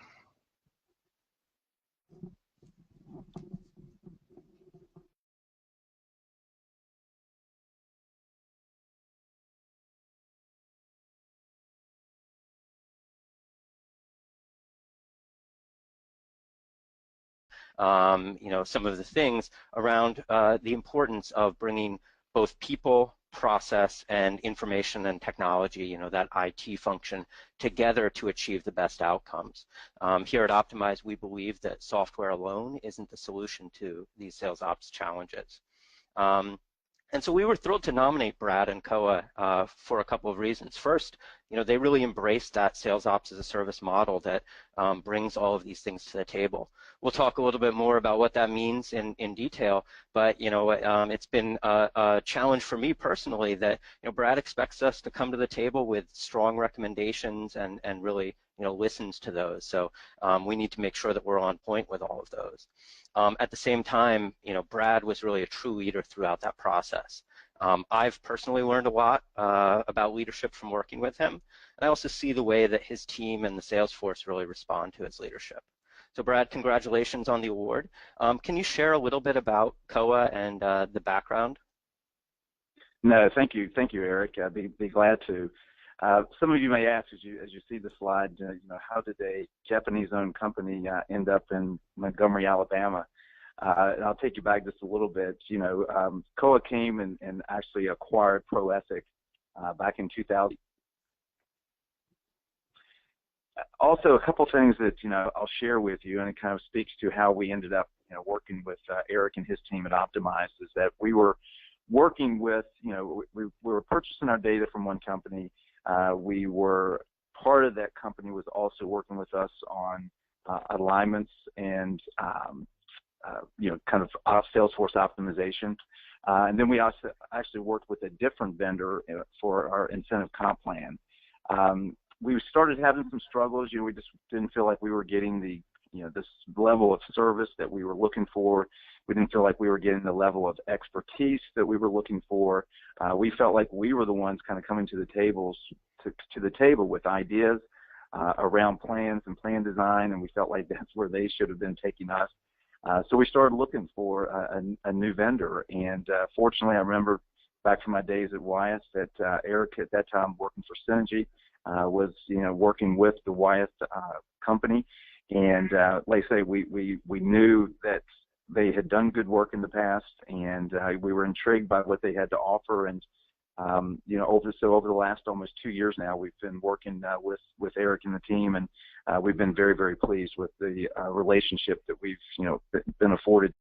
Some of the things around the importance of bringing both people, process, and information and technology, that IT function, together to achieve the best outcomes. Here at Optimize, we believe that software alone isn't the solution to these sales ops challenges. And so we were thrilled to nominate Brad and Koa for a couple of reasons. First, they really embraced that sales ops as a service model that brings all of these things to the table. We'll talk a little bit more about what that means in detail, but it's been a challenge for me personally that Brad expects us to come to the table with strong recommendations and really listens to those. So we need to make sure that we're on point with all of those. At the same time, Brad was really a true leader throughout that process. I've personally learned a lot about leadership from working with him, and I also see the way that his team and the sales force really respond to his leadership. So Brad, congratulations on the award. Can you share a little bit about Koa and the background? No, thank you, Eric. I'd be glad to. Some of you may ask as you see the slide, how did a Japanese-owned company end up in Montgomery, Alabama? And I'll take you back just a little bit. Koa came and actually acquired ProEthic back in 2000. Also, a couple things that I'll share with you, and it kind of speaks to how we ended up working with Eric and his team at Optimize, is that we were working with we were purchasing our data from one company. We were part of that company was also working with us on alignments and kind of Salesforce optimization. And then we also actually worked with a different vendor for our incentive comp plan. We started having some struggles. We just didn't feel like we were getting the this level of service that we were looking for. We didn't feel like we were getting the level of expertise that we were looking for. We felt like we were the ones kind of coming to the table with ideas around plans and plan design, and we felt like that's where they should have been taking us. So we started looking for a new vendor, and fortunately, I remember back from my days at Wyeth that Eric at that time working for Synergy was working with the Wyeth company, and like I say, we knew that they had done good work in the past, and we were intrigued by what they had to offer. And over the last almost 2 years now, we've been working with Eric and the team, and we've been very, very pleased with the relationship that we've been afforded.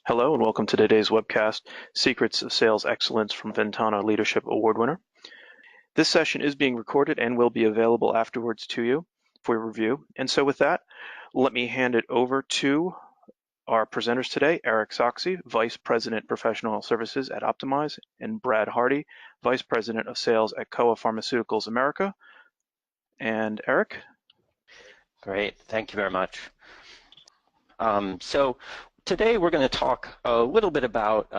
Hello and welcome to today's webcast, Secrets of Sales Excellence from Ventana Leadership Award winner. This session is being recorded and will be available afterwards to you for your review. And so with that, let me hand it over to our presenters today, Eric Soxie, Vice President Professional Services at Optimize, and Brad Hardy, Vice President of Sales at Koa Pharmaceuticals America. And Eric? Great, thank you very much. So today we're going to talk a little bit about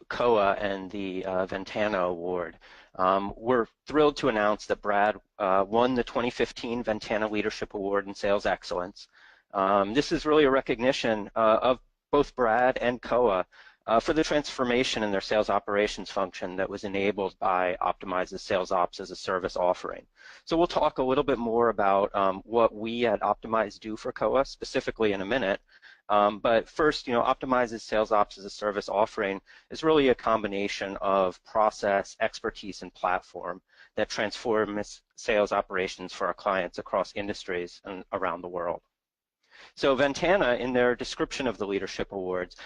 Koa and the Ventana Award. We're thrilled to announce that Brad won the 2015 Ventana Leadership Award in Sales Excellence. This is really a recognition of both Brad and Koa for the transformation in their sales operations function that was enabled by Optimize's Sales Ops as a Service offering. So we'll talk a little bit more about what we at Optimize do for Koa specifically in a minute. But first, Optimize's Sales Ops as a Service offering is really a combination of process, expertise, and platform that transforms sales operations for our clients across industries and around the world. So Ventana, in their description of the Leadership Awards,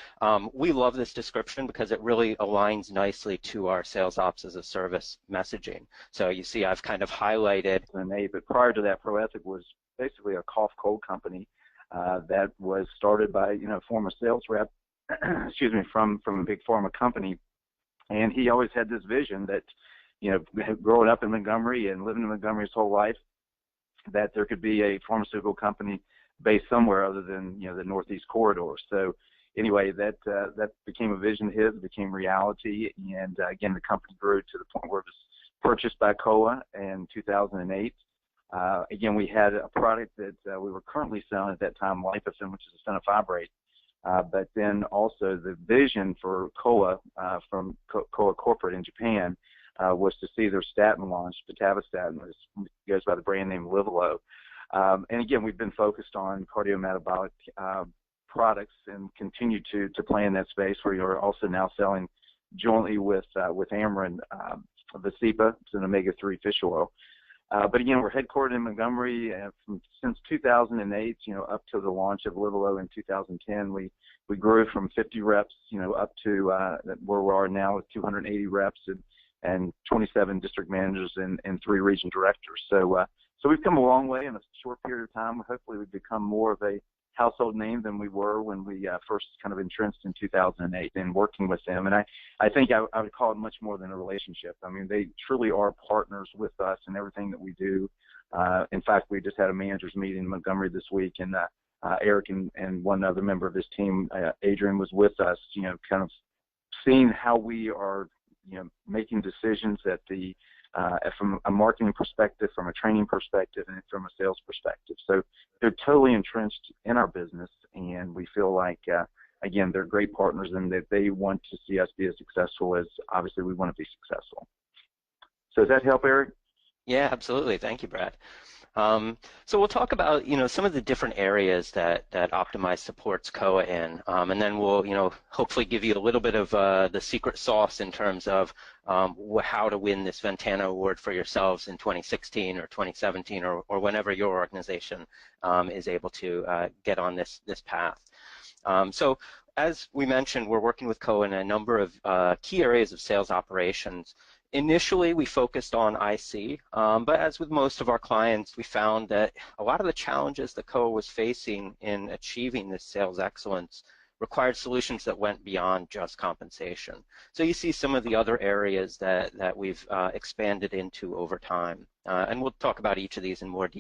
we love this description because it really aligns nicely to our Sales Ops as a Service messaging. So you see I've kind of highlighted. But prior to that, ProEthic was basically a cough cold company that was started by a former sales rep, excuse me, from a big pharma company, and he always had this vision that growing up in Montgomery and living in Montgomery his whole life, that there could be a pharmaceutical company based somewhere other than the Northeast corridor. So anyway, that became a vision of his, became reality, and again the company grew to the point where it was purchased by Koa in 2008. Again, we had a product that we were currently selling at that time, Lipofen, which is a fenofibrate. But then also the vision for Koa from Koa Corporate in Japan was to see their statin launch, pitavastatin, which goes by the brand name Livalo. And again, we've been focused on cardiometabolic products and continue to play in that space. We are also now selling jointly with Amarin Vasipa. It's an omega-3 fish oil. But again, we're headquartered in Montgomery since 2008, up to the launch of Live Low in 2010. We grew from 50 reps, up to where we are now with 280 reps and 27 district managers and 3 region directors. So we've come a long way in a short period of time. Hopefully we've become more of a household name than we were when we first kind of entrenched in 2008 and working with them. And I think I would call it much more than a relationship. I mean, they truly are partners with us in everything that we do. In fact, we just had a managers meeting in Montgomery this week, and Eric and one other member of his team, Adrian, was with us, kind of seeing how we are, making decisions at the from a marketing perspective, from a training perspective, and from a sales perspective. So they're totally entrenched in our business, and we feel like, again, they're great partners and that they want to see us be as successful as obviously we want to be successful. So does that help, Eric? Yeah, absolutely. Thank you, Brad. So we'll talk about, some of the different areas that Optimize supports COA in, and then we'll, hopefully give you a little bit of the secret sauce in terms of how to win this Ventana award for yourselves in 2016 or 2017 or whenever your organization is able to get on this path. So as we mentioned, we're working with COA in a number of key areas of sales operations. Initially, we focused on IC, but as with most of our clients, we found that a lot of the challenges that COA was facing in achieving this sales excellence required solutions that went beyond just compensation. So you see some of the other areas that we've expanded into over time, and we'll talk about each of these in more detail